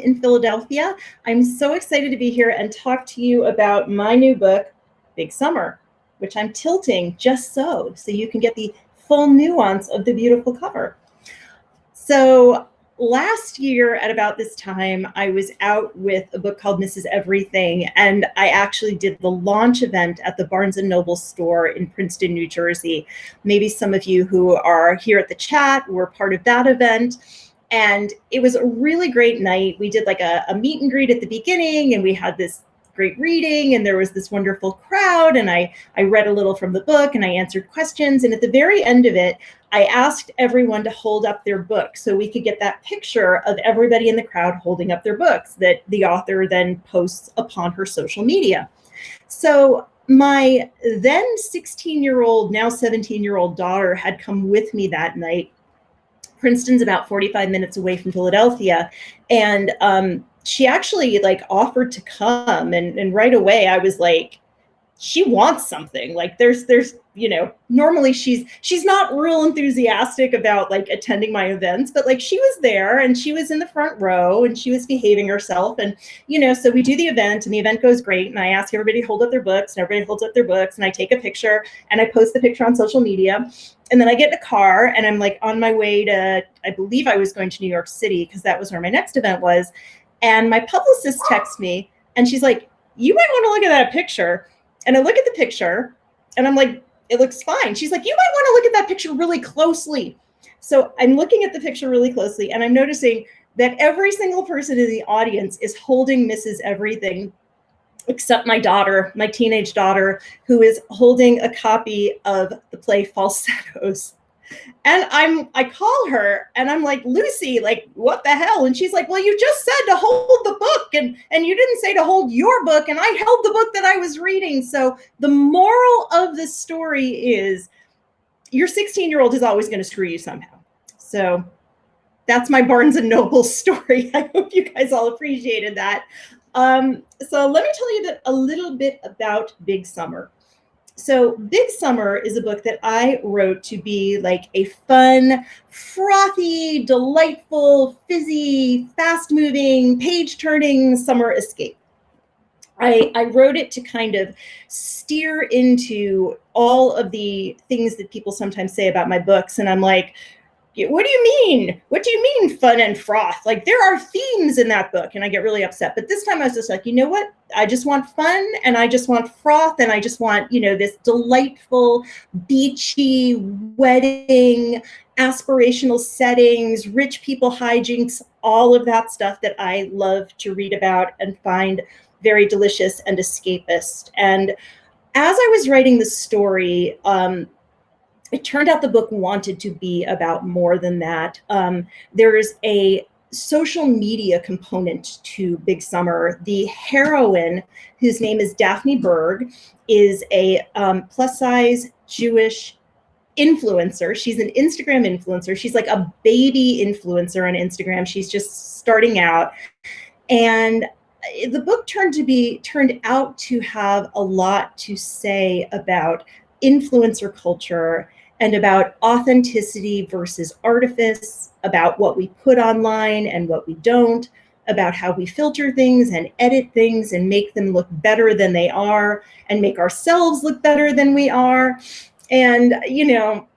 in Philadelphia. I'm so excited to be here and talk to you about my new book, Big Summer, which I'm tilting just so you can get the full nuance of the beautiful cover. So last year at about this time, I was out with a book called Mrs. Everything, and I actually did the launch event at the Barnes & Noble store in Princeton, New Jersey. Maybe some of you who are here at the chat were part of that event. And it was a really great night. We did like a meet and greet at the beginning, and we had this great reading, and there was this wonderful crowd, and I read a little from the book, and I answered questions. And at the very end of it, I asked everyone to hold up their book so we could get that picture of everybody in the crowd holding up their books that the author then posts upon her social media. So my then 16-year-old, now 17-year-old daughter had come with me that night. Princeton's about 45 minutes away from Philadelphia. And she actually like offered to come. And right away I was like, she wants something. Like there's, you know, normally she's not real enthusiastic about like attending my events, but like she was there and she was in the front row and she was behaving herself. And, you know, so we do the event and the event goes great. And I ask everybody to hold up their books, and everybody holds up their books, and I take a picture and I post the picture on social media. And then I get in a car and I'm like on my way to, I believe I was going to New York City because that was where my next event was. And my publicist texts me and she's like, you might want to look at that picture. And I look at the picture and I'm like, it looks fine. She's like, you might want to look at that picture really closely. So I'm looking at the picture really closely and I'm noticing that every single person in the audience is holding Mrs. Everything, except my daughter, my teenage daughter, who is holding a copy of the play Falsettos. And I call her and I'm like, Lucy, like, what the hell? And she's like, well, you just said to hold the book and you didn't say to hold your book. And I held the book that I was reading. So the moral of the story is your 16-year-old is always going to screw you somehow. So that's my Barnes & Noble story. I hope you guys all appreciated that. So let me tell you a little bit about Big Summer. So Big Summer is a book that I wrote to be like a fun, frothy, delightful, fizzy, fast-moving, page-turning summer escape. I wrote it to kind of steer into all of the things that people sometimes say about my books. And I'm like, what do you mean? What do you mean fun and froth? Like there are themes in that book. And I get really upset. But this time I was just like, you know what? I just want fun and I just want froth and I just want, you know, this delightful, beachy, wedding, aspirational settings, rich people hijinks, all of that stuff that I love to read about and find very delicious and escapist. And as I was writing the story, it turned out the book wanted to be about more than that. There is a social media component to Big Summer. The heroine, whose name is Daphne Berg, is a plus-size Jewish influencer. She's an Instagram influencer. She's like a baby influencer on Instagram. She's just starting out. And the book turned out to have a lot to say about influencer culture and about authenticity versus artifice, about what we put online and what we don't, about how we filter things and edit things and make them look better than they are and make ourselves look better than we are. And, you know,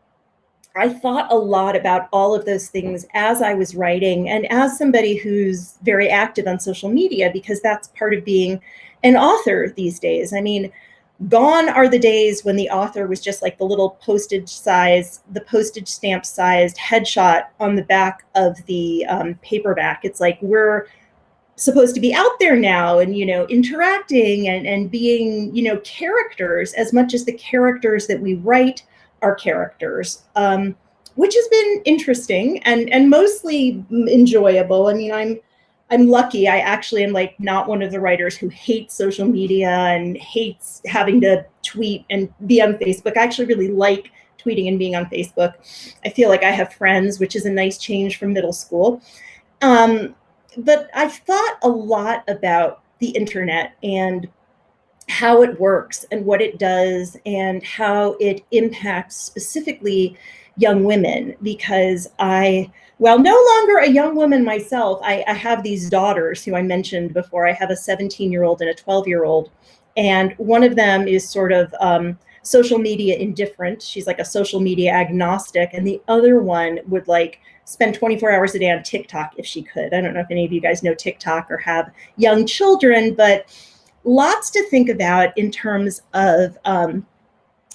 I thought a lot about all of those things as I was writing and as somebody who's very active on social media, because that's part of being an author these days. I mean, gone are the days when the author was just like the little postage stamp sized headshot on the back of the paperback. It's like we're supposed to be out there now and, you know, interacting and being, you know, characters as much as the characters that we write are characters, which has been interesting and mostly enjoyable. I mean, I'm lucky. I actually am like not one of the writers who hates social media and hates having to tweet and be on Facebook. I actually really like tweeting and being on Facebook. I feel like I have friends, which is a nice change from middle school. But I've thought a lot about the internet and how it works and what it does and how it impacts specifically young women, because well, no longer a young woman myself, I have these daughters who I mentioned before. I have a 17-year-old and a 12-year-old, and one of them is sort of social media indifferent. She's like a social media agnostic, and the other one would like spend 24 hours a day on TikTok if she could. I don't know if any of you guys know TikTok or have young children, but lots to think about in terms of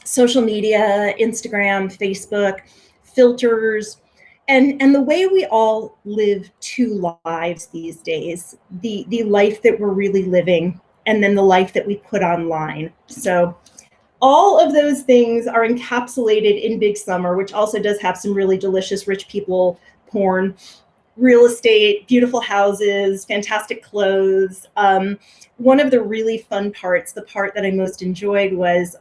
social media, Instagram, Facebook, filters, and the way we all live two lives these days, the life that we're really living, and then the life that we put online. So all of those things are encapsulated in Big Summer, which also does have some really delicious rich people porn, real estate, beautiful houses, fantastic clothes. One of the really fun parts, the part that I most enjoyed, was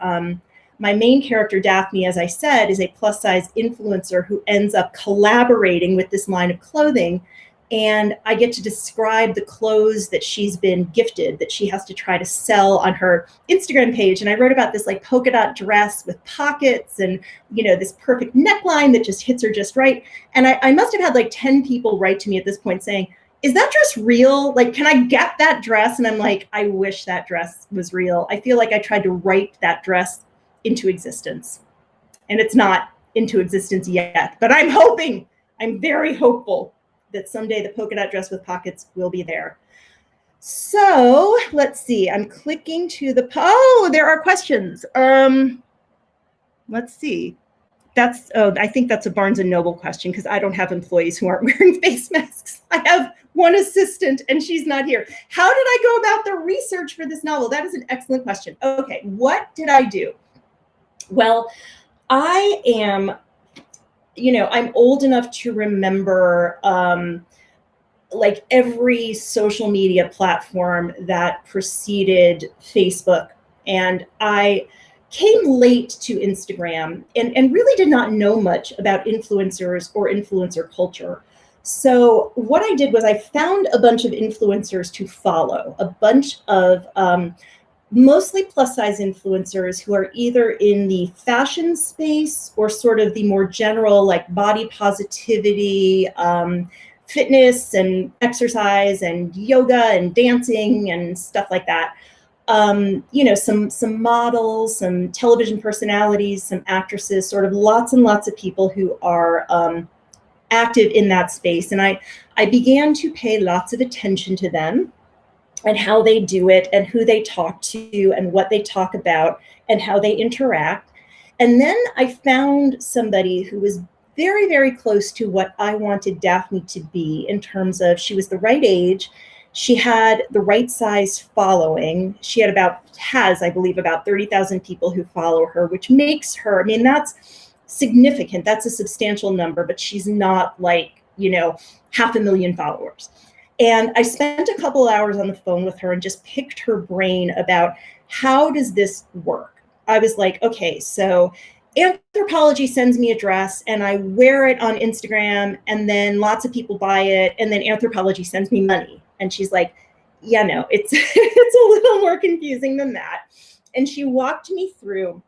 my main character, Daphne, as I said, is a plus size influencer who ends up collaborating with this line of clothing. And I get to describe the clothes that she's been gifted that she has to try to sell on her Instagram page. And I wrote about this like polka dot dress with pockets and, this perfect neckline that just hits her just right. And I must have had like 10 people write to me at this point saying, is that dress real? Like, can I get that dress? And I'm like, I wish that dress was real. I feel like I tried to write that dress into existence, and it's not into existence yet, but I'm very hopeful that someday the polka dot dress with pockets will be there. So let's see, I'm clicking to there are questions. Let's see. I think that's a Barnes and Noble question, because I don't have employees who aren't wearing face masks. I have one assistant and she's not here. How did I go about the research for this novel? That is an excellent question. Okay, what did I do? Well, I am, I'm old enough to remember like every social media platform that preceded Facebook. And I came late to Instagram and really did not know much about influencers or influencer culture. So what I did was I found a bunch of influencers to follow, a bunch of mostly plus size influencers who are either in the fashion space or sort of the more general like body positivity, fitness and exercise and yoga and dancing and stuff like that. Some models, some television personalities, some actresses, sort of lots and lots of people who are active in that space. And I began to pay lots of attention to them and how they do it and who they talk to and what they talk about and how they interact. And then I found somebody who was very, very close to what I wanted Daphne to be in terms of she was the right age. She had the right size following. She has, I believe, about 30,000 people who follow her, which makes her, that's significant. That's a substantial number, but she's not like, 500,000 followers. And I spent a couple hours on the phone with her and just picked her brain about how does this work? I was like, okay, so Anthropologie sends me a dress and I wear it on Instagram and then lots of people buy it and then Anthropologie sends me money. And she's like, yeah, no, it's it's a little more confusing than that. And she walked me through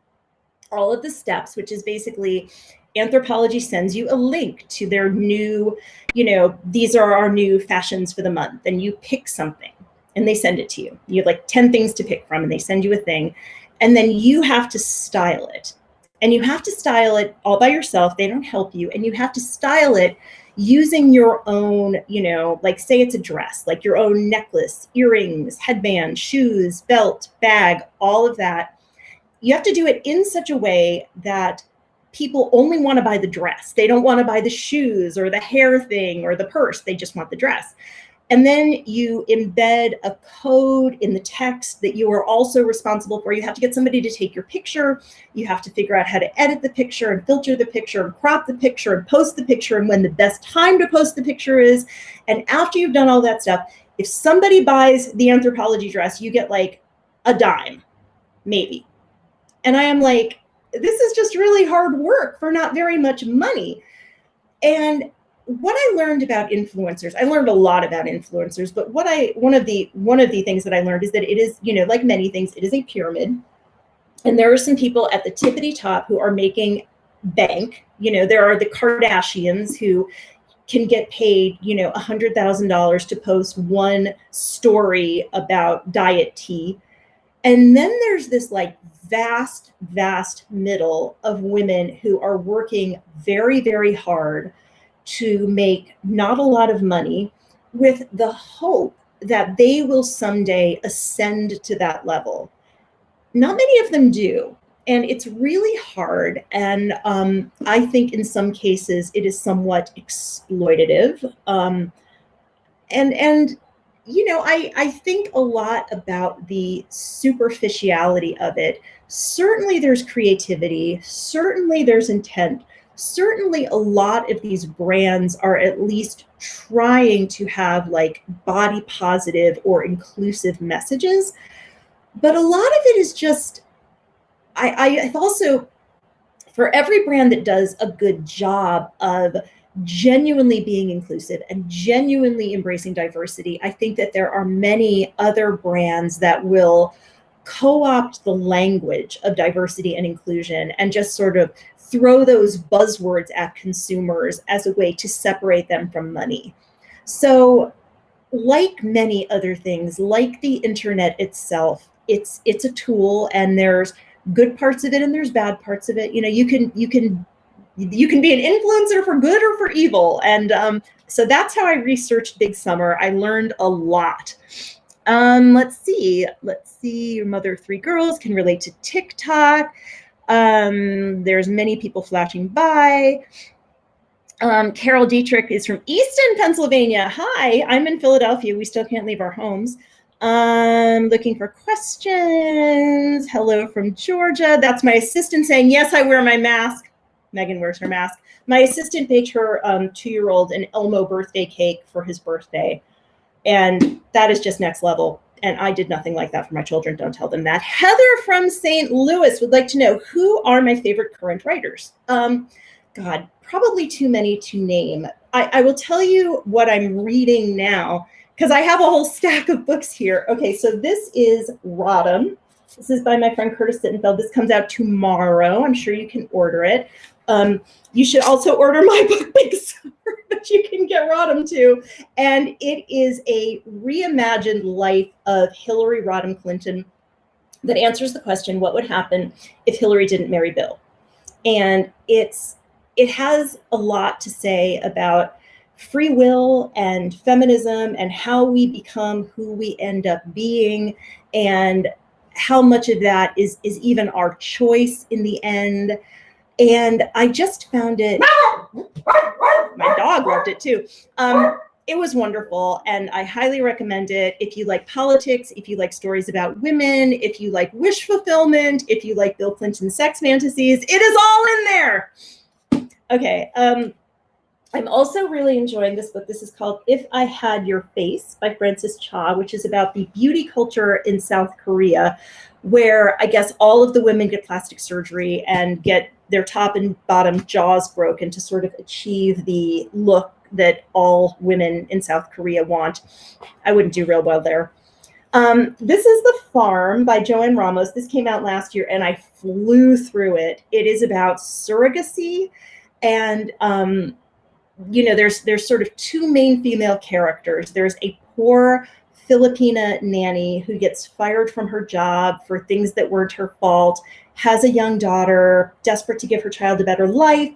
all of the steps, which is basically Anthropologie sends you a link to their new, these are our new fashions for the month. And you pick something and they send it to you. You have like 10 things to pick from and they send you a thing. And then you have to style it. And you have to style it all by yourself. They don't help you. And you have to style it using your own, like say it's a dress, like your own necklace, earrings, headband, shoes, belt, bag, all of that. You have to do it in such a way that people only want to buy the dress. They don't want to buy the shoes or the hair thing or the purse. They just want the dress. And then you embed a code in the text that you are also responsible for. You have to get somebody to take your picture. You have to figure out how to edit the picture and filter the picture and crop the picture and post the picture and when the best time to post the picture is. And after you've done all that stuff, if somebody buys the Anthropologie dress, you get like a dime, maybe. And I am like, this is just really hard work for not very much money. And what I learned about influencers, I learned a lot about influencers, but one of the things that I learned is that it is, like many things, it is a pyramid. And there are some people at the tippity top who are making bank. There are the Kardashians who can get paid, $100,000 to post one story about diet tea. And then there's this like vast, vast middle of women who are working very, very hard to make not a lot of money with the hope that they will someday ascend to that level. Not many of them do. And it's really hard. And I think in some cases it is somewhat exploitative. I think a lot about the superficiality of it. Certainly there's creativity. Certainly there's intent. Certainly a lot of these brands are at least trying to have like body positive or inclusive messages. But a lot of it is just, I've also, for every brand that does a good job of genuinely being inclusive and genuinely embracing diversity, I think that there are many other brands that will co-opt the language of diversity and inclusion and just sort of throw those buzzwords at consumers as a way to separate them from money. So like many other things, like the internet itself, it's a tool, and there's good parts of it and there's bad parts of it. You can be an influencer for good or for evil. And so that's how I researched Big Summer. I learned a lot. Let's see. Your mother of three girls can relate to TikTok. There's many people flashing by. Carol Dietrich is from Easton, Pennsylvania. Hi, I'm in Philadelphia. We still can't leave our homes. Looking for questions. Hello from Georgia. That's my assistant saying, yes, I wear my mask. Megan wears her mask. My assistant baked her 2-year-old an Elmo birthday cake for his birthday. And that is just next level. And I did nothing like that for my children. Don't tell them that. Heather from St. Louis would like to know, who are my favorite current writers? God, probably too many to name. I will tell you what I'm reading now, because I have a whole stack of books here. Okay, so this is Rodham. This is by my friend Curtis Sittenfeld. This comes out tomorrow. I'm sure you can order it. You should also order my book, Big Summer, but you can get Rodham too. And it is a reimagined life of Hillary Rodham Clinton that answers the question, what would happen if Hillary didn't marry Bill? And it has a lot to say about free will and feminism and how we become who we end up being, and how much of that is even our choice in the end. And I just found it, my dog loved it too. It was wonderful, and I highly recommend it if you like politics, if you like stories about women, if you like wish fulfillment, if you like Bill Clinton sex fantasies. It is all in there. Okay, I'm also really enjoying this book. This is called If I Had Your Face by Frances Cha, which is about the beauty culture in South Korea, where I guess all of the women get plastic surgery and get their top and bottom jaws broken to sort of achieve the look that all women in South Korea want. I wouldn't do real well there. This is The Farm by Joanne Ramos. This came out last year and I flew through it. It is about surrogacy, and there's sort of two main female characters. There's a poor Filipina nanny who gets fired from her job for things that weren't her fault, has a young daughter, desperate to give her child a better life,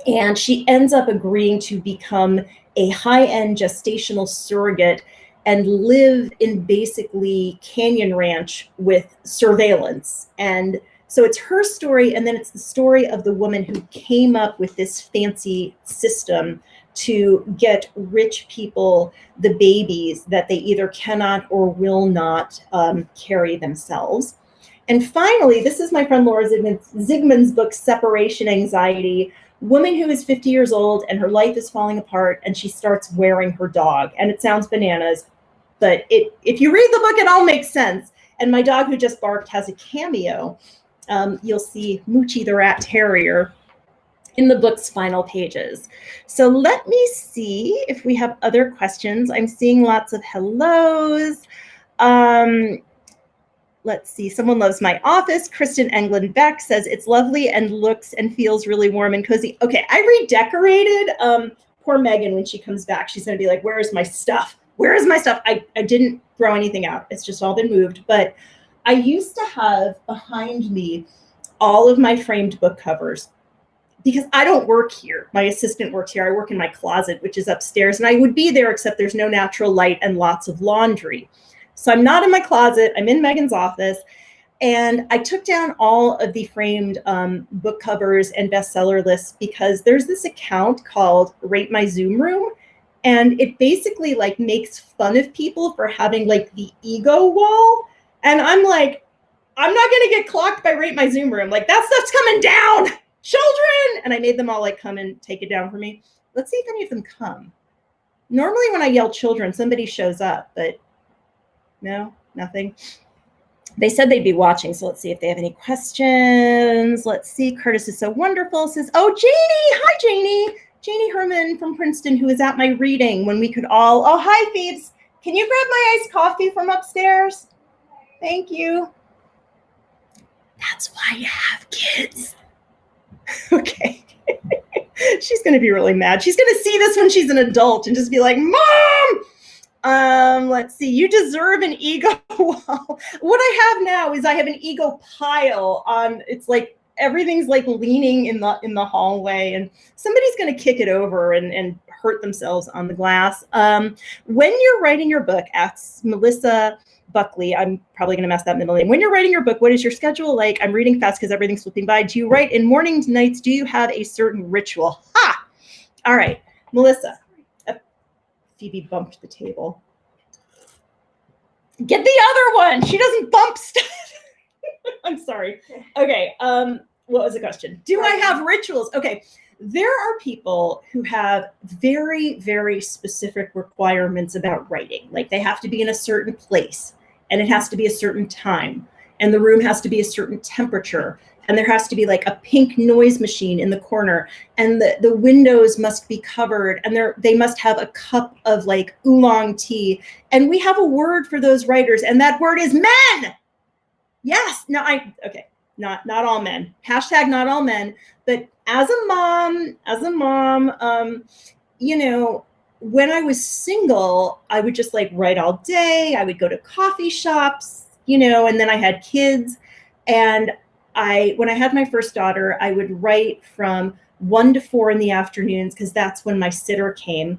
and she ends up agreeing to become a high-end gestational surrogate and live in basically Canyon Ranch with surveillance. And so it's her story, and then it's the story of the woman who came up with this fancy system to get rich people the babies that they either cannot or will not carry themselves. And finally, this is my friend Laura Zygmun's book, Separation Anxiety. Woman who is 50 years old and her life is falling apart, and she starts wearing her dog. And it sounds bananas, but if you read the book, it all makes sense. And my dog who just barked has a cameo. You'll see Moochie the rat terrier. in the book's final pages. So let me see if we have other questions. I'm seeing lots of hellos. Let's see, someone loves my office. Kristen Englund Beck says it's lovely and looks and feels really warm and cozy. Okay, I redecorated. Poor Megan, when she comes back, she's gonna be like, where is my stuff? Where is my stuff? I didn't throw anything out. It's just all been moved. But I used to have behind me all of my framed book covers because I don't work here. My assistant works here. I work in my closet, which is upstairs. And I would be there, except there's no natural light and lots of laundry. So I'm not in my closet. I'm in Megan's office. And I took down all of the framed book covers and bestseller lists because there's this account called Rate My Zoom Room. And it basically like makes fun of people for having like the ego wall. And I'm like, I'm not going to get clocked by Rate My Zoom Room. Like, that stuff's coming down, children. And I made them all like come and take it down for me. Let's see if any of them come. Normally when I yell children, somebody shows up, but no, nothing. They said they'd be watching, so let's see if they have any questions. Let's see. Curtis is so wonderful. Says, oh, Janie. Hi, Janie. Janie Herman from Princeton, who was at my reading when we could all. Oh, hi, Phoebes. Can you grab my iced coffee from upstairs? Thank you. That's why you have kids. Okay. She's going to be really mad. She's going to see this when she's an adult and just be like, Mom! Let's see. You deserve an ego wall. What I have now is I have an ego pile on. It's like everything's like leaning in the hallway, and somebody's going to kick it over and hurt themselves on the glass. When you're writing your book, asks Melissa Buckley. I'm probably going to mess that middle name. When you're writing your book, what is your schedule like? I'm reading fast because everything's slipping by. Do you write in mornings, nights? Do you have a certain ritual? Ha! All right, Melissa. Phoebe bumped the table. Get the other one. She doesn't bump stuff. I'm sorry. Okay. What was the question? Do I have rituals? Okay. There are people who have very, very specific requirements about writing. Like they have to be in a certain place and it has to be a certain time and the room has to be a certain temperature. And there has to be like a pink noise machine in the corner and the windows must be covered and they must have a cup of like oolong tea. And we have a word for those writers and that word is men. Yes. No, okay. Not all men. Hashtag not all men. But as a mom, you know, when I was single, I would just like write all day. I would go to coffee shops, you know, and then I had kids. And when I had my first daughter, I would write from 1 to 4 in the afternoons because that's when my sitter came.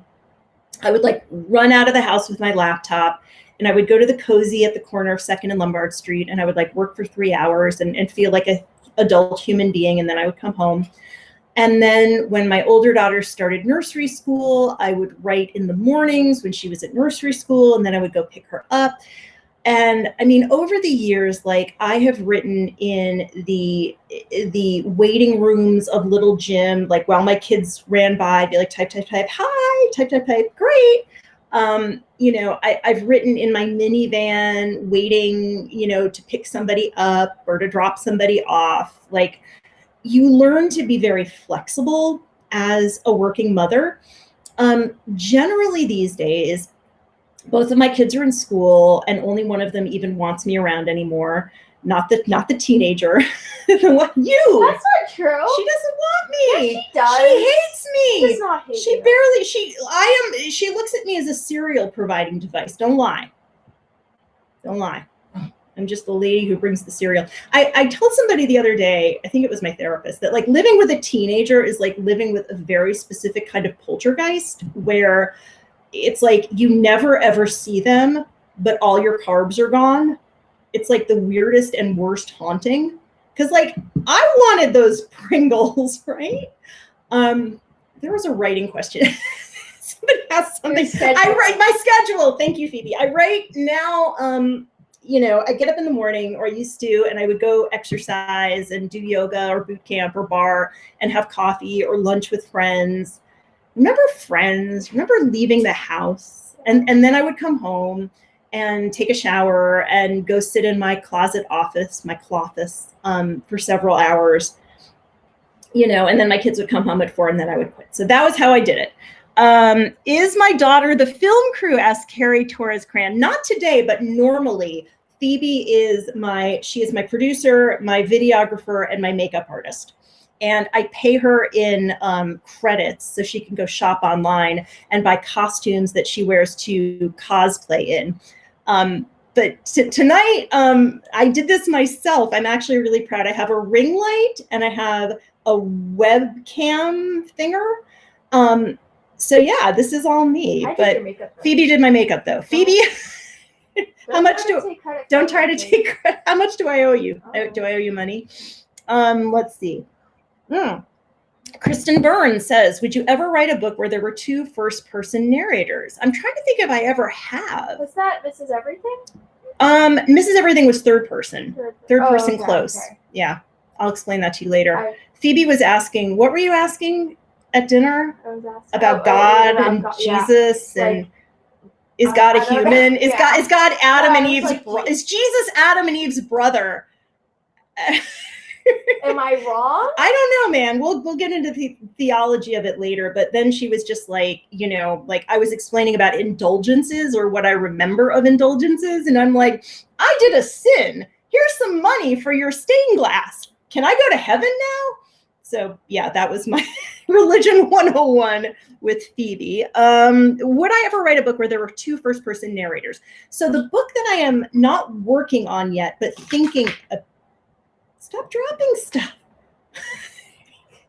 I would like run out of the house with my laptop and I would go to the Cozy at the corner of 2nd and Lombard Street and I would like work for 3 hours and feel like an adult human being. And then I would come home. And then when my older daughter started nursery school, I would write in the mornings when she was at nursery school and then I would go pick her up. And I mean, over the years, like I have written in the waiting rooms of little gym, like while my kids ran by, I'd be like, type, hi, type, great. You know, I've written in my minivan waiting, you know, to pick somebody up or to drop somebody off. Like you learn to be very flexible as a working mother. Generally these days, both of my kids are in school and only one of them even wants me around anymore. Not the teenager. You. That's not true. She doesn't want me. Yes, she does. She hates me. She does not hate she you. barely, she looks at me as a cereal providing device. Don't lie. I'm just the lady who brings the cereal. I told somebody the other day, I think it was my therapist, that like living with a teenager is like living with a very specific kind of poltergeist where it's like you never ever see them, but all your carbs are gone. It's like the weirdest and worst haunting. Cause like I wanted those Pringles, right? There was a writing question. Somebody asked something. I write my schedule. Thank you, Phoebe. I write now, you know, I get up in the morning, or I used to, and I would go exercise and do yoga or boot camp or bar and have coffee or lunch with friends. Remember friends? Remember leaving the house? And then I would come home and take a shower and go sit in my closet office, my cloffice, for several hours and then my kids would come home at 4 and then I would quit. So that was how I did it. Is my daughter the film crew? Asked Carrie Torres Cran. Not today, but normally Phoebe is my producer, my videographer, and my makeup artist. And I pay her in credits so she can go shop online and buy costumes that she wears to cosplay in. But tonight, I did this myself. I'm actually really proud. I have a ring light and I have a webcam thinger. So yeah, this is all me. But Phoebe did my makeup though. Phoebe, how much don't try to take credit. How much do I owe you? Do I owe you money? Let's see. Kristen Burns says, would you ever write a book where there were 2 first-person narrators? I'm trying to think if I ever have. Was that Mrs. Everything? Mrs. Everything was third person. Third person okay, close. Okay. Yeah. I'll explain that to you later. Phoebe was asking, what were you asking at dinner? I was asking about God and Jesus and is God a human? Is God Adam and Eve's is Jesus Adam and Eve's brother? Am I wrong? I don't know, man. We'll get into the theology of it later. But then she was just like, like I was explaining about indulgences or what I remember of indulgences. And I'm like, I did a sin. Here's some money for your stained glass. Can I go to heaven now? So yeah, that was my religion 101 with Phoebe. Would I ever write a book where there were 2 first-person narrators? So the book that I am not working on yet, but thinking of, stop dropping stuff.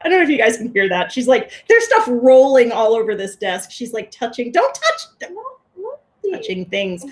I don't know if you guys can hear that. She's like, there's stuff rolling all over this desk. She's like touching, don't touch, touching things.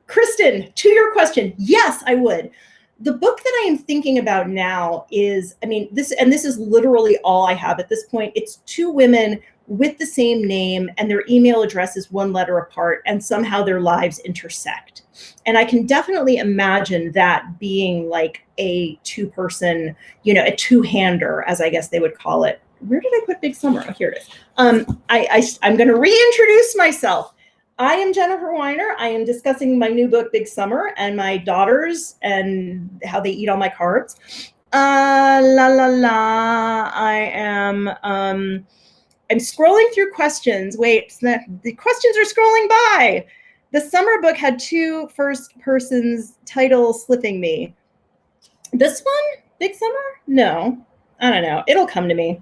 Kristen, to your question, yes, I would. The book that I am thinking about now is, this is literally all I have at this point. It's 2 women with the same name and their email address is 1 letter apart and somehow their lives intersect. And I can definitely imagine that being like a 2-person, a 2-hander, as I guess they would call it. Where did I put Big Summer? Oh, here it is. I'm going to reintroduce myself. I am Jennifer Weiner. I am discussing my new book, Big Summer, and my daughters and how they eat all my carbs. I am, I'm scrolling through questions. Wait, the questions are scrolling by. The summer book had 2 first persons titles slipping me. This one, Big Summer? No, I don't know. It'll come to me.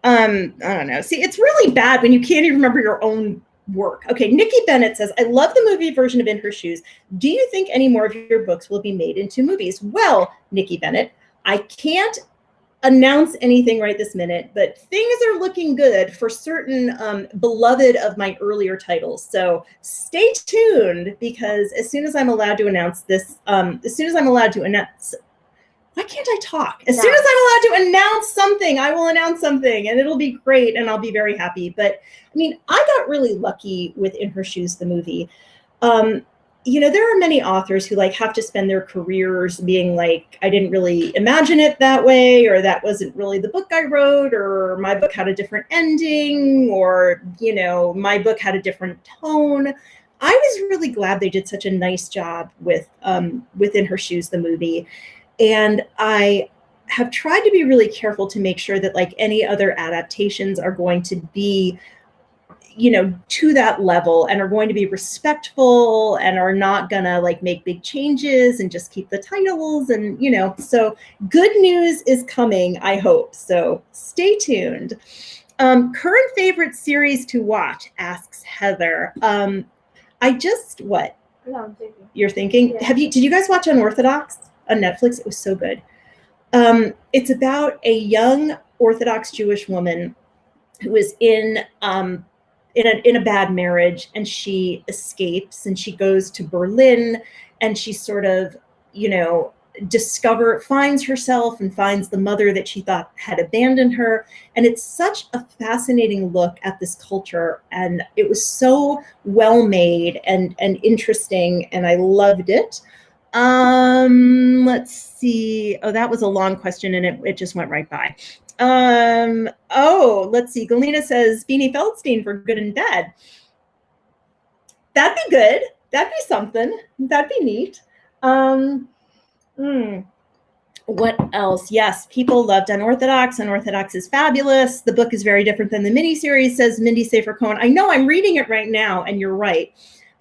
I don't know. See, it's really bad when you can't even remember your own work. Okay, Nikki Bennett says, I love the movie version of In Her Shoes. Do you think any more of your books will be made into movies? Well, Nikki Bennett, I can't announce anything right this minute, but things are looking good for certain beloved of my earlier titles. So stay tuned, because as soon as I'm allowed to announce this, why can't I talk? As soon as I'm allowed to announce something, I will announce something and it'll be great and I'll be very happy. But I got really lucky with In Her Shoes, the movie. There are many authors who have to spend their careers being like, I didn't really imagine it that way, or that wasn't really the book I wrote, or my book had a different ending, or, my book had a different tone. I was really glad they did such a nice job with In Her Shoes, the movie. And I have tried to be really careful to make sure that any other adaptations are going to be, to that level and are going to be respectful and are not gonna make big changes and just keep the titles and, so good news is coming, I hope. So stay tuned. Current favorite series to watch, asks Heather. What? No, I'm thinking. You're thinking? Yeah. Did you guys watch Unorthodox on Netflix? It was so good. It's about a young Orthodox Jewish woman who is in a bad marriage, and she escapes and she goes to Berlin, and she sort of, finds herself and finds the mother that she thought had abandoned her. And it's such a fascinating look at this culture, and it was so well made and interesting, and I loved it. Let's see. Oh, that was a long question and it just went right by. Let's see. Galena says Beanie Feldstein for Good in Bed. That'd be good. That'd be something. That'd be neat. What else? Yes, people loved Unorthodox. Unorthodox is fabulous. The book is very different than the miniseries, says Mindy Safer Cohen. I know, I'm reading it right now, and you're right.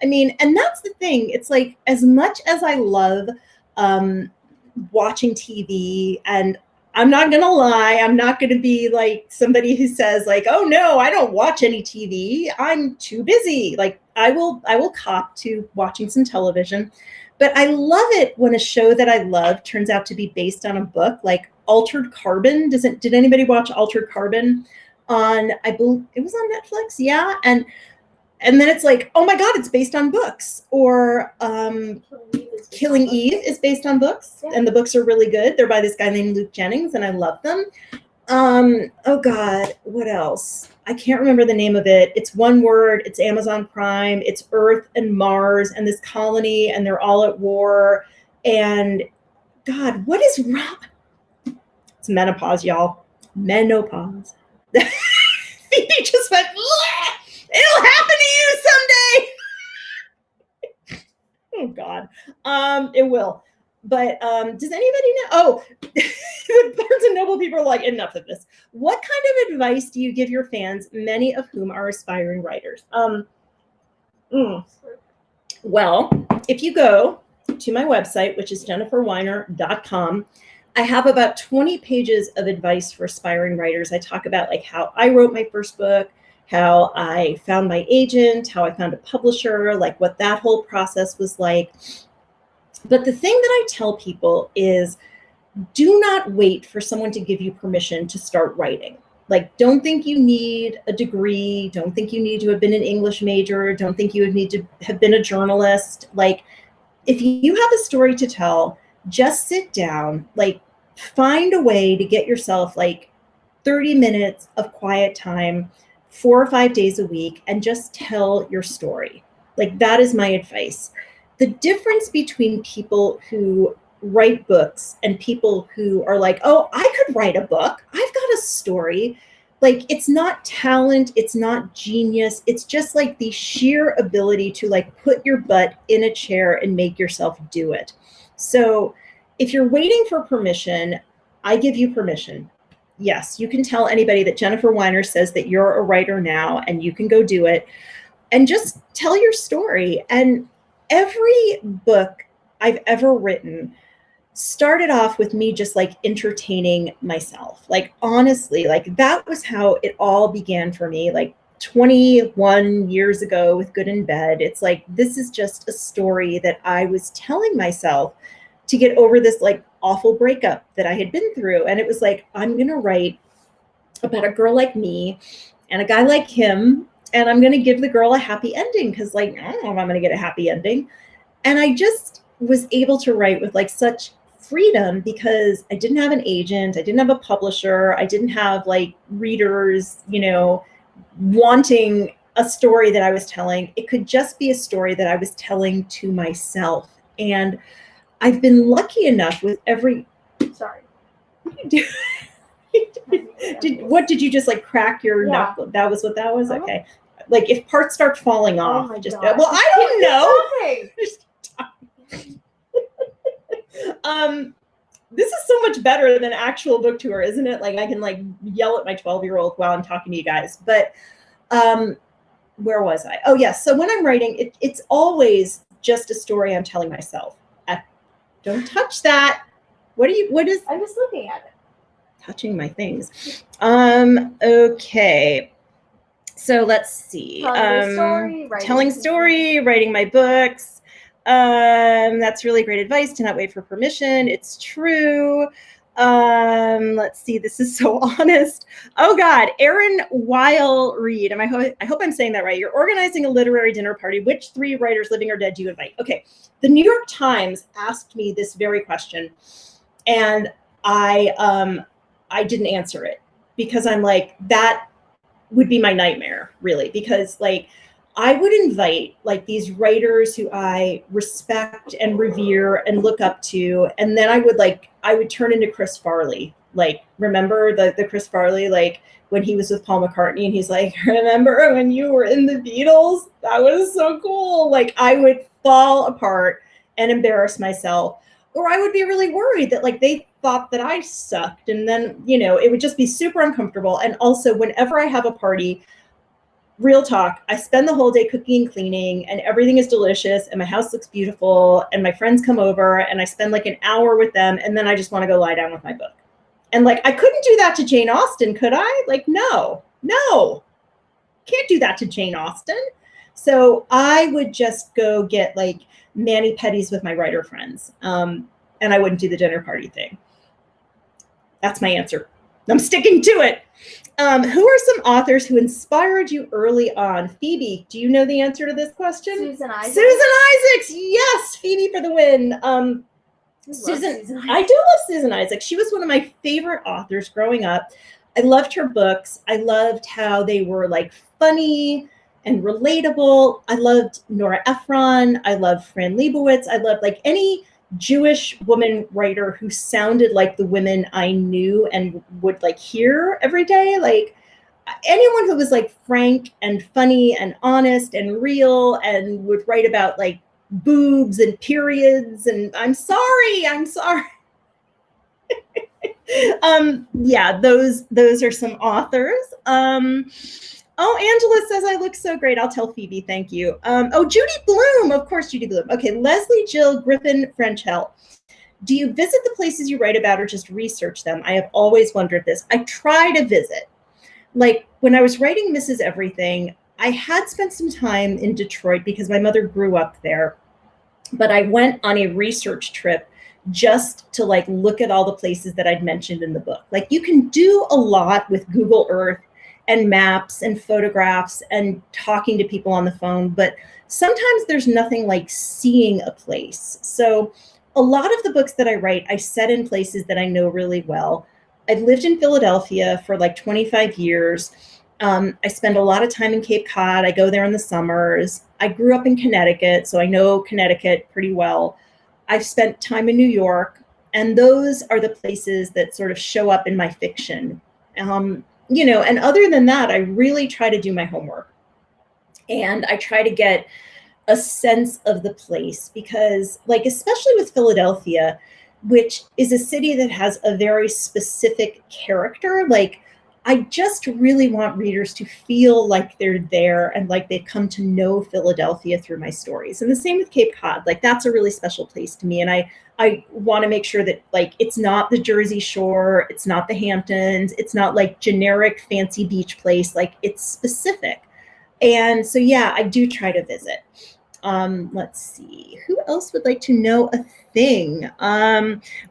I mean, and that's the thing. It's like, as much as I love watching TV, and I'm not going to lie, I'm not going to be like somebody who says like, oh no, I don't watch any TV. I'm too busy. Like I will cop to watching some television. But I love it when a show that I love turns out to be based on a book, like Altered Carbon. Did anybody watch Altered Carbon on, I believe it was on Netflix? Yeah. And then it's like, oh my God, it's based on books. Or Killing Eve is based on books. Yeah. And the books are really good. They're by this guy named Luke Jennings, and I love them. Oh God, what else? I can't remember the name of it. It's one word. It's Amazon Prime. It's Earth and Mars and this colony, and they're all at war. And God, what is wrong? It's menopause, y'all. Menopause. Phoebe just went, it'll happen to you someday. Oh God. It will. But does anybody know? Oh, the Barnes and Noble people are like, enough of this. What kind of advice do you give your fans, many of whom are aspiring writers? Well, if you go to my website, which is jenniferweiner.com, I have about 20 pages of advice for aspiring writers. I talk about like how I wrote my first book, how I found my agent, how I found a publisher, like what that whole process was like. But the thing that I tell people is, do not wait for someone to give you permission to start writing. Like, don't think you need a degree. Don't think you need to have been an English major. Don't think you would need to have been a journalist. Like, if you have a story to tell, just sit down, like, find a way to get yourself like 30 minutes of quiet time, 4 or 5 days a week, and just tell your story. Like, that is my advice. The difference between people who write books and people who are like, oh, I could write a book. I've got a story. Like, it's not talent. It's not genius. It's just like the sheer ability to like put your butt in a chair and make yourself do it. So if you're waiting for permission, I give you permission. Yes, you can tell anybody that Jennifer Weiner says that you're a writer now, and you can go do it and just tell your story. And every book I've ever written started off with me just like entertaining myself. Like, honestly, like that was how it all began for me. Like 21 years ago with Good in Bed, it's like, this is just a story that I was telling myself to get over this like awful breakup that I had been through. And it was like, I'm going to write about a girl like me and a guy like him, and I'm going to give the girl a happy ending, because like, I don't know if I'm going to get a happy ending. And I just was able to write with like such freedom, because I didn't have an agent. I didn't have a publisher. I didn't have like readers, you know, wanting a story that I was telling. It could just be a story that I was telling to myself. And I've been lucky enough with every... Sorry. What did you just like crack your knuckle? That was what that was? Uh-huh. Okay. Like if parts start falling off, my just, God. well, I don't know. This is so much better than actual book tour, isn't it? Like I can like yell at my 12-year-old while I'm talking to you guys. But where was I? Oh yes. So when I'm writing, it's always just a story I'm telling myself. Don't touch that. What is? I'm just looking at it. Touching my things. Okay. So let's see. Telling story, writing my books. That's really great advice. To not wait for permission. It's true. Let's see. This is so honest. Oh God, Erin Weil Reed. I hope I'm saying that right. You're organizing a literary dinner party. Which 3 writers, living or dead, do you invite? Okay. The New York Times asked me this very question, and I didn't answer it, because I'm like, that would be my nightmare, really, because like I would invite like these writers who I respect and revere and look up to, and then I would turn into Chris Farley. Like, remember the Chris Farley, like when he was with Paul McCartney and he's like, remember when you were in the Beatles? That was so cool. Like I would fall apart and embarrass myself. Or I would be really worried that like they thought that I sucked. And then, you know, it would just be super uncomfortable. And also, whenever I have a party, real talk, I spend the whole day cooking and cleaning and everything is delicious and my house looks beautiful and my friends come over and I spend like an hour with them and then I just want to go lie down with my book. And like, I couldn't do that to Jane Austen, could I? Like, no, can't do that to Jane Austen. So I would just go get like mani-pedis with my writer friends. And I wouldn't do the dinner party thing. That's my answer. I'm sticking to it. Who are some authors who inspired you early on? Phoebe, do you know the answer to this question? Susan Isaacs. Susan Isaacs. Yes, Phoebe for the win. Susan, I do love Susan Isaacs. She was one of my favorite authors growing up. I loved her books. I loved how they were like funny and relatable. I loved Nora Ephron. I loved Fran Lebowitz. I loved like any Jewish woman writer who sounded like the women I knew and would like hear every day. Like anyone who was like frank and funny and honest and real and would write about like boobs and periods and I'm sorry. Yeah, those are some authors. Oh, Angela says I look so great. I'll tell Phoebe, thank you. Oh, Judy Blume, of course, Judy Blume. Okay, Leslie Jill Griffin Frenchell. Do you visit the places you write about or just research them? I have always wondered this. I try to visit. Like when I was writing Mrs. Everything, I had spent some time in Detroit because my mother grew up there, but I went on a research trip just to like look at all the places that I'd mentioned in the book. Like you can do a lot with Google Earth and maps and photographs and talking to people on the phone, but sometimes there's nothing like seeing a place. So a lot of the books that I write, I set in places that I know really well. I've lived in Philadelphia for like 25 years. I spend a lot of time in Cape Cod. I go there in the summers. I grew up in Connecticut, so I know Connecticut pretty well. I've spent time in New York, and those are the places that sort of show up in my fiction. You know, and other than that, I really try to do my homework and I try to get a sense of the place because like, especially with Philadelphia, which is a city that has a very specific character, like I just really want readers to feel like they're there and like they've come to know Philadelphia through my stories. And the same with Cape Cod, like that's a really special place to me. And I want to make sure that like, it's not the Jersey Shore, it's not the Hamptons, it's not like generic fancy beach place, like it's specific. And so, yeah, I do try to visit. Let's see, who else would like to know a thing?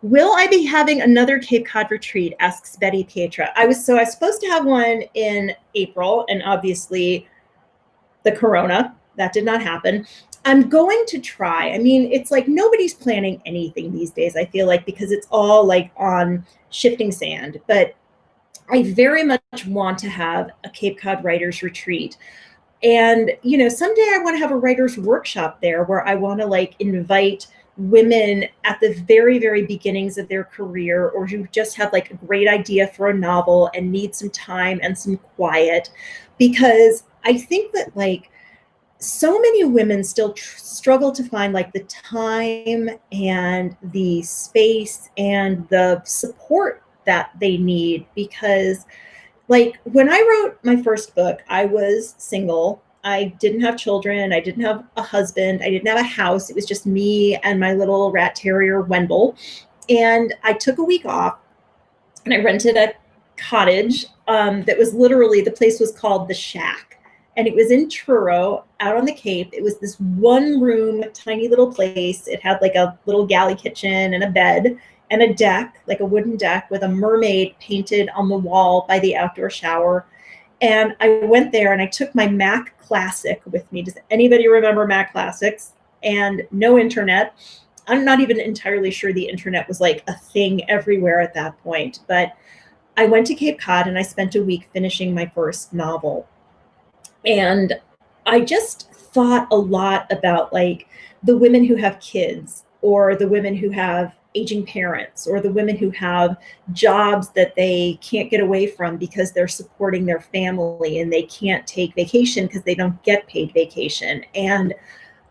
Will I be having another Cape Cod retreat? Asks Betty Pietra. I was supposed to have one in April, and obviously the corona, that did not happen. I'm going to try. I mean, it's like nobody's planning anything these days, I feel like, because it's all like on shifting sand. But I very much want to have a Cape Cod writers retreat. And, you know, someday I want to have a writer's workshop there where I want to like invite women at the very, very beginnings of their career or who just have like a great idea for a novel and need some time and some quiet. Because I think that like so many women still struggle to find like the time and the space and the support that they need because like when I wrote my first book, I was single. I didn't have children. I didn't have a husband. I didn't have a house. It was just me and my little rat terrier, Wendell. And I took a week off and I rented a cottage that was literally, the place was called The Shack. And it was in Truro out on the Cape. It was this one room, tiny little place. It had like a little galley kitchen and a bed and a deck, like a wooden deck with a mermaid painted on the wall by the outdoor shower. And I went there and I took my Mac Classic with me. Does anybody remember Mac Classics? And no internet. I'm not even entirely sure the internet was like a thing everywhere at that point. But I went to Cape Cod and I spent a week finishing my first novel. And I just thought a lot about like the women who have kids or the women who have aging parents or the women who have jobs that they can't get away from because they're supporting their family and they can't take vacation because they don't get paid vacation. And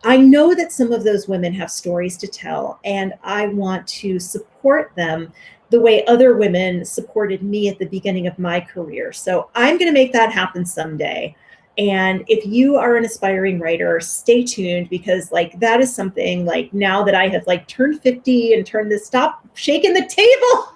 I know that some of those women have stories to tell, and I want to support them the way other women supported me at the beginning of my career. So I'm going to make that happen someday. And if you are an aspiring writer, stay tuned, because like that is something, like now that I have like turned 50 and turned this, stop shaking the table.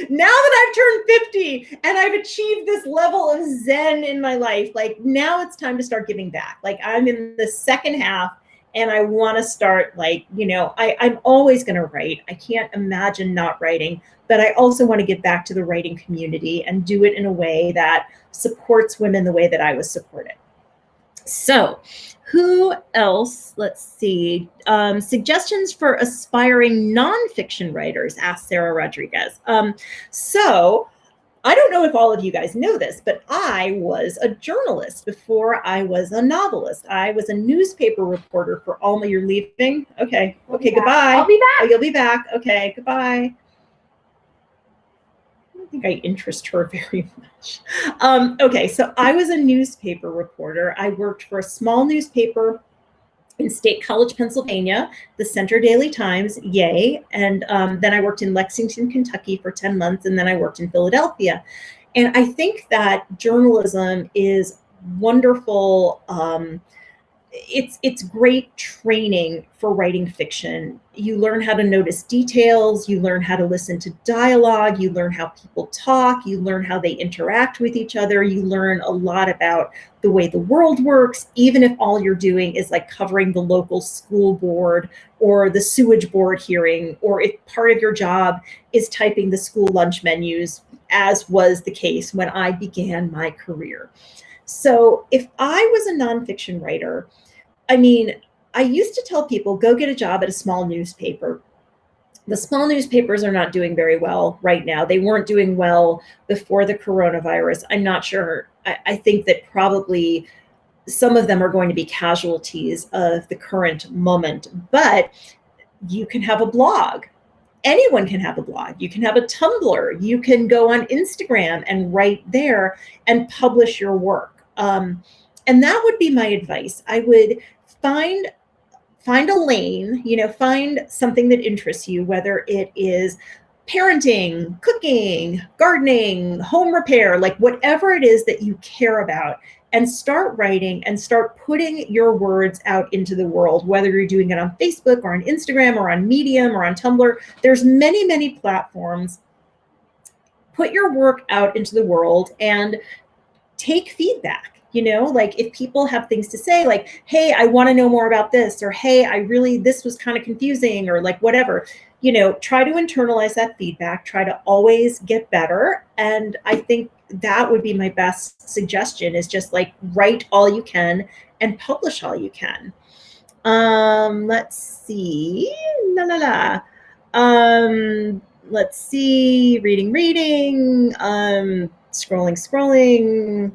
Now that I've turned 50 and I've achieved this level of zen in my life, like now it's time to start giving back. Like I'm in the second half and I want to start, like, I'm always going to write. I can't imagine not writing, but I also want to give back to the writing community and do it in a way that supports women the way that I was supported. So who else? Let's see. Suggestions for aspiring nonfiction writers, asked Sarah Rodriguez. So I don't know if all of you guys know this, but I was a journalist before I was a novelist. I was a newspaper reporter for Alma. You're leaving? Okay, goodbye. I'll be back. Oh, you'll be back. Okay, goodbye. I don't think I interest her very much. Okay, so I was a newspaper reporter. I worked for a small newspaper in State College, Pennsylvania, the Center Daily Times, yay. And then I worked in Lexington, Kentucky for 10 months, and then I worked in Philadelphia. And I think that journalism is wonderful. It's great training for writing fiction. You learn how to notice details, you learn how to listen to dialogue, you learn how people talk, you learn how they interact with each other, you learn a lot about the way the world works, even if all you're doing is like covering the local school board or the sewage board hearing, or if part of your job is typing the school lunch menus, as was the case when I began my career. So if I was a nonfiction writer, I mean, I used to tell people, go get a job at a small newspaper. The small newspapers are not doing very well right now. They weren't doing well before the coronavirus. I'm not sure. I think that probably some of them are going to be casualties of the current moment, but you can have a blog. Anyone can have a blog. You can have a Tumblr. You can go on Instagram and write there and publish your work. And that would be my advice. I would find a lane, find something that interests you, whether it is parenting, cooking, gardening, home repair, like whatever it is that you care about, and start writing and start putting your words out into the world, whether you're doing it on Facebook or on Instagram or on Medium or on Tumblr. There's many, many platforms. Put your work out into the world and take feedback. Like if people have things to say, like, hey, I want to know more about this, or hey, this was kind of confusing, or like whatever, try to internalize that feedback, try to always get better. And I think that would be my best suggestion, is just like write all you can and publish all you can. Let's see. Let's see. Reading. Scrolling.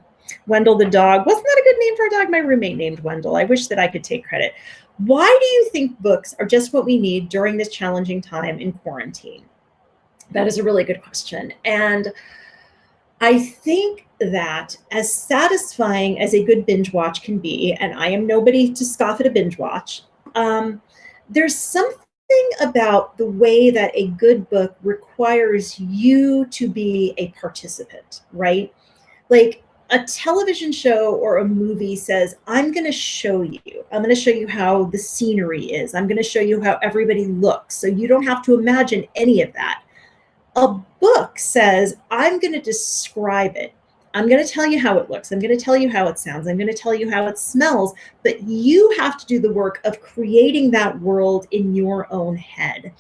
Wendell the dog. Wasn't that a good name for a dog? My roommate named Wendell. I wish that I could take credit. Why do you think books are just what we need during this challenging time in quarantine? That is a really good question. And I think that as satisfying as a good binge watch can be, and I am nobody to scoff at a binge watch, there's something about the way that a good book requires you to be a participant, right? Like a television show or a movie says, I'm going to show you how the scenery is. I'm going to show you how everybody looks. So you don't have to imagine any of that. A book says, I'm going to describe it. I'm going to tell you how it looks. I'm going to tell you how it sounds. I'm going to tell you how it smells. But you have to do the work of creating that world in your own head.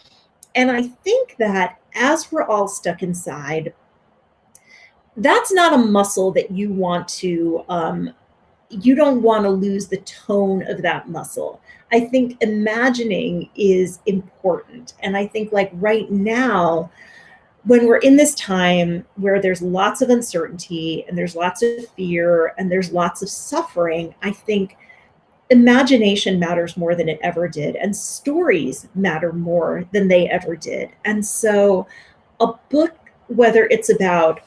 And I think that as we're all stuck inside, that's not a muscle that you want to, you don't want to lose the tone of that muscle. I think imagining is important. And I think like right now, when we're in this time where there's lots of uncertainty and there's lots of fear and there's lots of suffering, I think imagination matters more than it ever did. And stories matter more than they ever did. And so a book, whether it's about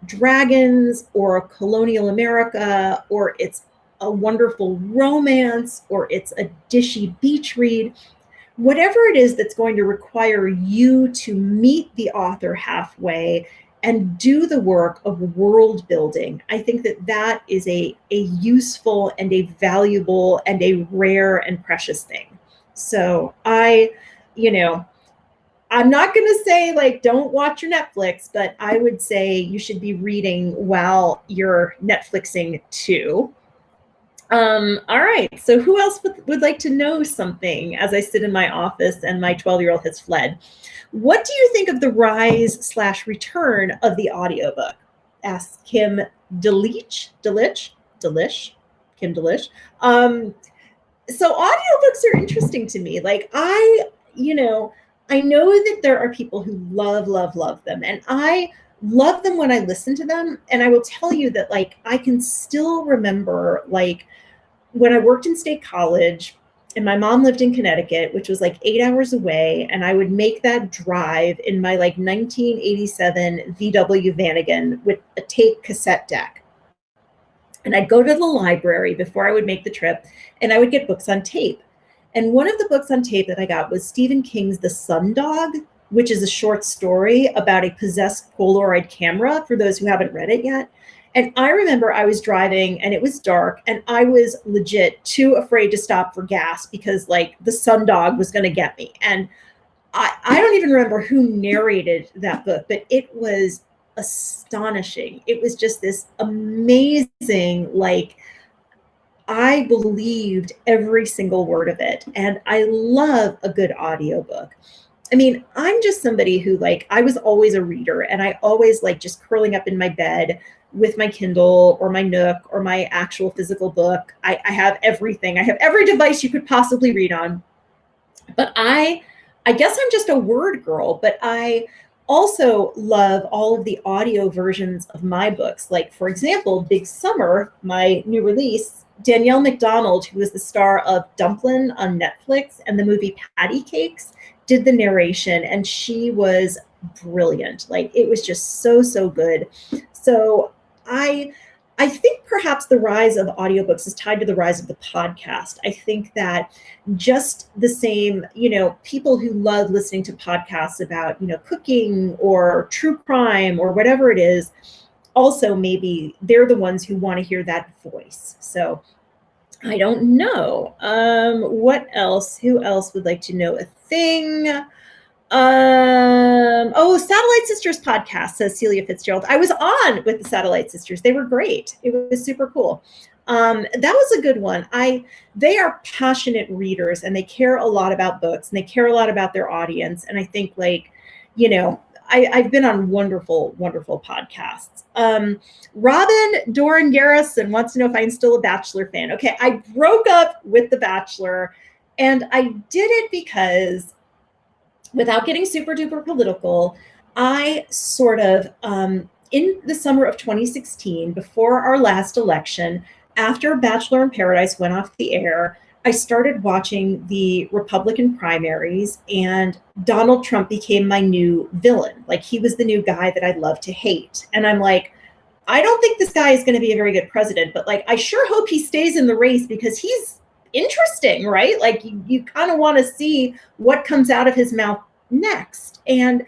dragons or colonial America, or it's a wonderful romance or it's a dishy beach read, whatever it is that's going to require you to meet the author halfway and do the work of world building, I think that that is a useful and a valuable and a rare and precious thing. So you know, I'm not going to say like don't watch your Netflix, but I would say you should be reading while you're Netflixing too. All right. So who else would like to know something as I sit in my office and my 12-year-old has fled? What do you think of the rise/return of the audiobook? Asked Kim Delish. Kim Delish. So audiobooks are interesting to me. Like I know that there are people who love them. And I love them when I listen to them. And I will tell you that like I can still remember like when I worked in state college and my mom lived in Connecticut, which was like 8 hours away, and I would make that drive in my like 1987 VW Vanagon with a tape cassette deck. And I'd go to the library before I would make the trip, and I would get books on tape. And one of the books on tape that I got was Stephen King's The Sundog, which is a short story about a possessed Polaroid camera, for those who haven't read it yet. And I remember I was driving and it was dark and I was legit too afraid to stop for gas because like the sundog was going to get me. And I don't even remember who narrated that book, but it was astonishing. It was just this amazing, like, I believed every single word of it. And I love a good audiobook. I mean, I'm just somebody who like, I was always a reader and I always like just curling up in my bed with my Kindle or my Nook or my actual physical book. I have everything. I have every device you could possibly read on. But I guess I'm just a word girl, but I also love all of the audio versions of my books. Like, for example, Big Summer, my new release, Danielle McDonald, who was the star of Dumplin' on Netflix and the movie Patty Cakes, did the narration, and she was brilliant. Like, it was just so good. So I think perhaps the rise of audiobooks is tied to the rise of the podcast. I think that just the same, people who love listening to podcasts about, cooking or true crime or whatever it is, also maybe they're the ones who want to hear that voice. So I don't know. What else? Who else would like to know a thing? Satellite Sisters podcast, says Celia Fitzgerald. I was on with the Satellite Sisters. They were great. It was super cool. That was a good one. They are passionate readers and they care a lot about books and they care a lot about their audience. And I think I've been on wonderful podcasts. Robin Doran Garrison wants to know if I'm still a Bachelor fan. Okay, I broke up with The Bachelor and I did it because, without getting super duper political, I sort of, in the summer of 2016, before our last election, after Bachelor in Paradise went off the air, I started watching the Republican primaries and Donald Trump became my new villain. Like, he was the new guy that I'd love to hate. And I'm like, I don't think this guy is going to be a very good president, but like, I sure hope he stays in the race because he's interesting, right? Like, you kind of want to see what comes out of his mouth next. And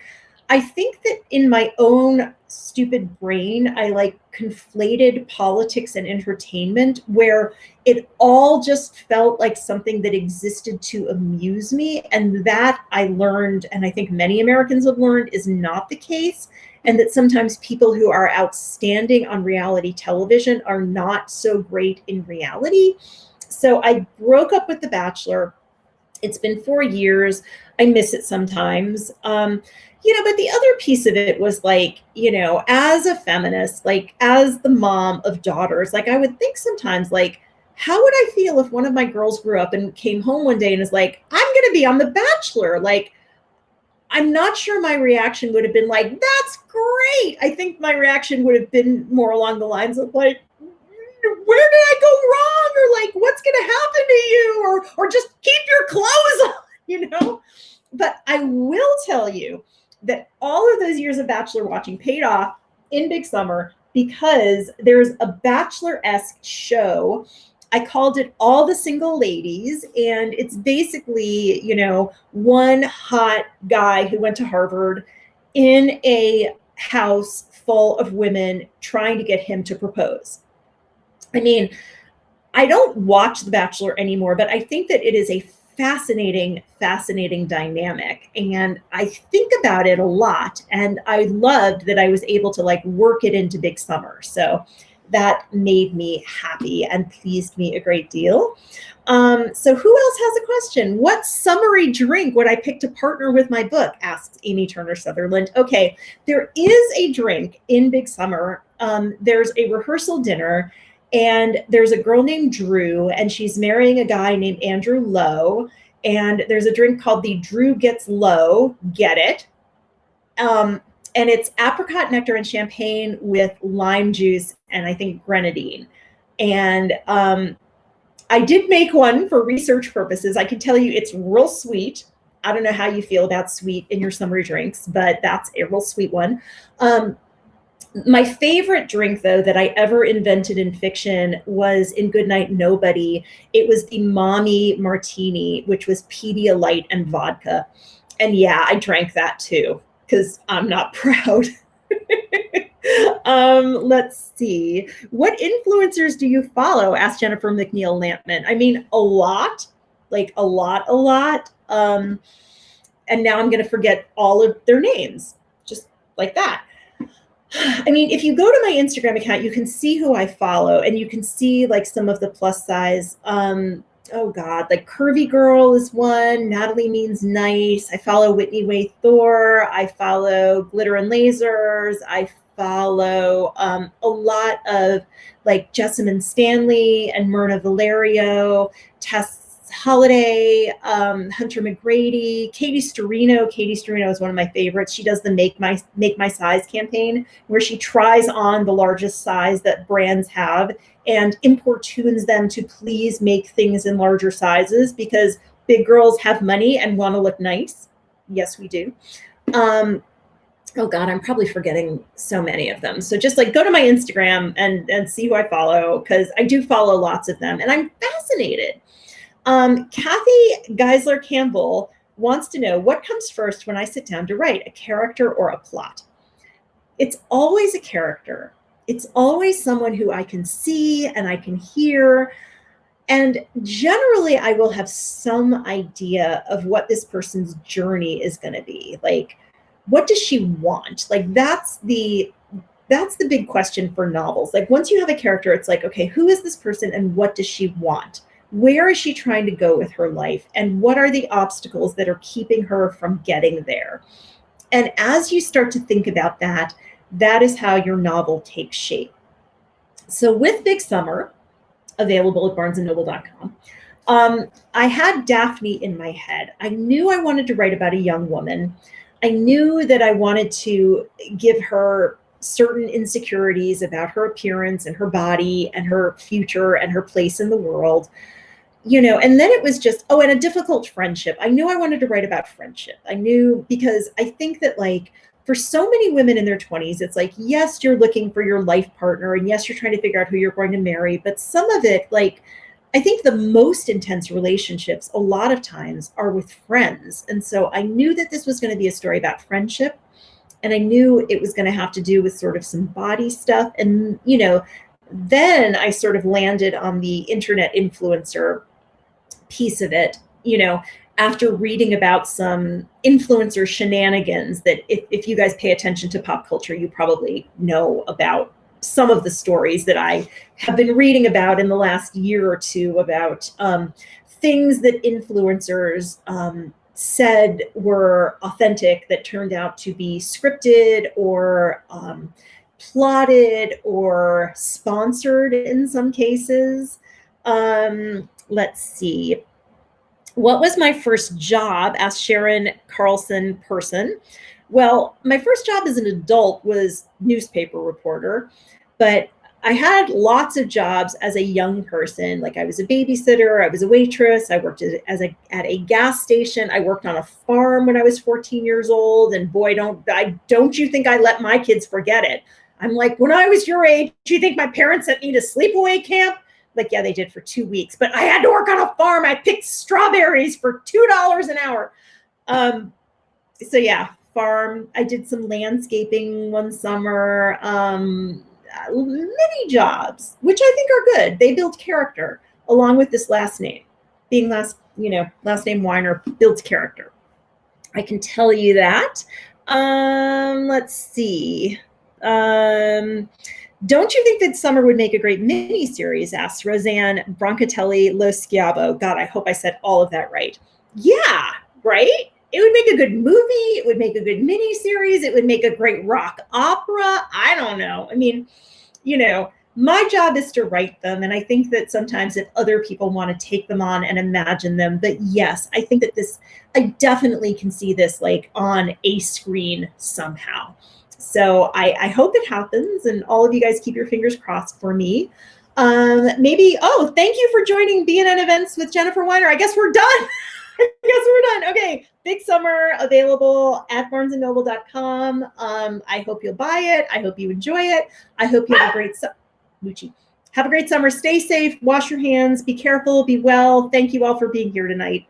I think that in my own stupid brain, I like conflated politics and entertainment, where it all just felt like something that existed to amuse me. And that I learned, and I think many Americans have learned, is not the case. And that sometimes people who are outstanding on reality television are not so great in reality. So I broke up with The Bachelor. It's been 4 years. I miss it sometimes. But the other piece of it was like, as a feminist, like as the mom of daughters, like I would think sometimes like, how would I feel if one of my girls grew up and came home one day and is like, I'm going to be on The Bachelor? Like, I'm not sure my reaction would have been like, that's great. I think my reaction would have been more along the lines of like, where did I go wrong? Or like, what's going to happen to you? Or just keep your clothes on, But I will tell you that all of those years of Bachelor watching paid off in Big Summer, because there's a Bachelor-esque show I called it All the Single Ladies, and it's basically, one hot guy who went to Harvard in a house full of women trying to get him to propose. I mean, I don't watch The Bachelor anymore, but I think that it is a fascinating, fascinating dynamic. And I think about it a lot. And I loved that I was able to work it into Big Summer. So that made me happy and pleased me a great deal. So who else has a question? What summery drink would I pick to partner with my book? Asks Amy Turner Sutherland. Okay, there is a drink in Big Summer. There's a rehearsal dinner, and there's a girl named Drew, and she's marrying a guy named Andrew Lowe. And there's a drink called the Drew Gets Low. Get it? And it's apricot nectar and champagne with lime juice and I think grenadine. And I did make one for research purposes. I can tell you it's real sweet. I don't know how you feel about sweet in your summery drinks, but that's a real sweet one. My favorite drink, though, that I ever invented in fiction was in Goodnight Nobody. It was the Mommy Martini, which was Pedialyte and vodka. And yeah, I drank that too, because I'm not proud. Let's see. What influencers do you follow? Asked Jennifer McNeil Lampman. I mean, a lot. A lot. And now I'm going to forget all of their names, just like that. I mean, if you go to my Instagram account, you can see who I follow, and you can see some of the plus size. Oh God, Curvy Girl is one. Natalie Means Nice. I follow Whitney Way Thor. I follow Glitter and Lasers. I follow a lot of Jessamine Stanley and Myrna Valerio, Tess Holiday, Hunter McGrady, Katie Storino. Katie Storino is one of my favorites. She does the Make My Size campaign, where she tries on the largest size that brands have and importunes them to please make things in larger sizes, because big girls have money and want to look nice. Yes, we do. Oh God, I'm probably forgetting so many of them. So just go to my Instagram and see who I follow, because I do follow lots of them and I'm fascinated. Kathy Geisler Campbell wants to know, what comes first when I sit down to write, a character or a plot? It's always a character. It's always someone who I can see and I can hear. And generally, I will have some idea of what this person's journey is going to be. What does she want? That's the big question for novels. Once you have a character, it's okay, who is this person and what does she want? Where is she trying to go with her life? And what are the obstacles that are keeping her from getting there? And as you start to think about that, that is how your novel takes shape. So with Big Summer, available at barnesandnoble.com, I had Daphne in my head. I knew I wanted to write about a young woman. I knew that I wanted to give her certain insecurities about her appearance and her body and her future and her place in the world. And then it was just, and a difficult friendship. I knew I wanted to write about friendship. I knew, because I think that for so many women in their 20s, it's yes, you're looking for your life partner, and yes, you're trying to figure out who you're going to marry. But some of it, I think the most intense relationships a lot of times are with friends. And so I knew that this was going to be a story about friendship. And I knew it was going to have to do with sort of some body stuff. And, then I sort of landed on the internet influencer piece of it, after reading about some influencer shenanigans that if you guys pay attention to pop culture, you probably know about some of the stories that I have been reading about in the last year or two about things that influencers said were authentic that turned out to be scripted or plotted or sponsored in some cases. Let's see. What was my first job? Asked Sharon Carlson Person. Well, my first job as an adult was newspaper reporter, but I had lots of jobs as a young person. I was a babysitter, I was a waitress, I worked at a gas station, I worked on a farm when I was 14 years old, and boy, don't you think I let my kids forget it. I'm when I was your age, do you think my parents sent me to sleepaway camp? Like, yeah, they did for 2 weeks, but I had to work on a farm. I picked strawberries for $2 an hour. So yeah, farm. I did some landscaping one summer, many jobs, which I think are good. They build character along with this last name. Being last name Weiner builds character. I can tell you that. Let's see. Don't you think that summer would make a great mini-series? Asked Roseanne Broncatelli Lo Schiavo. God, I hope I said all of that right. Yeah, right? It would make a good movie. It would make a good mini-series. It would make a great rock opera. I don't know. I mean, my job is to write them. And I think that sometimes if other people want to take them on and imagine them, but yes, I think that I definitely can see this like on a screen somehow. So I hope it happens, and all of you guys keep your fingers crossed for me. Thank you for joining BNN Events with Jennifer Weiner. I guess we're done. Okay. Big Summer available at barnesandnoble.com. I hope you'll buy it. I hope you enjoy it. I hope you have a great Have a great summer. Stay safe. Wash your hands. Be careful. Be well. Thank you all for being here tonight.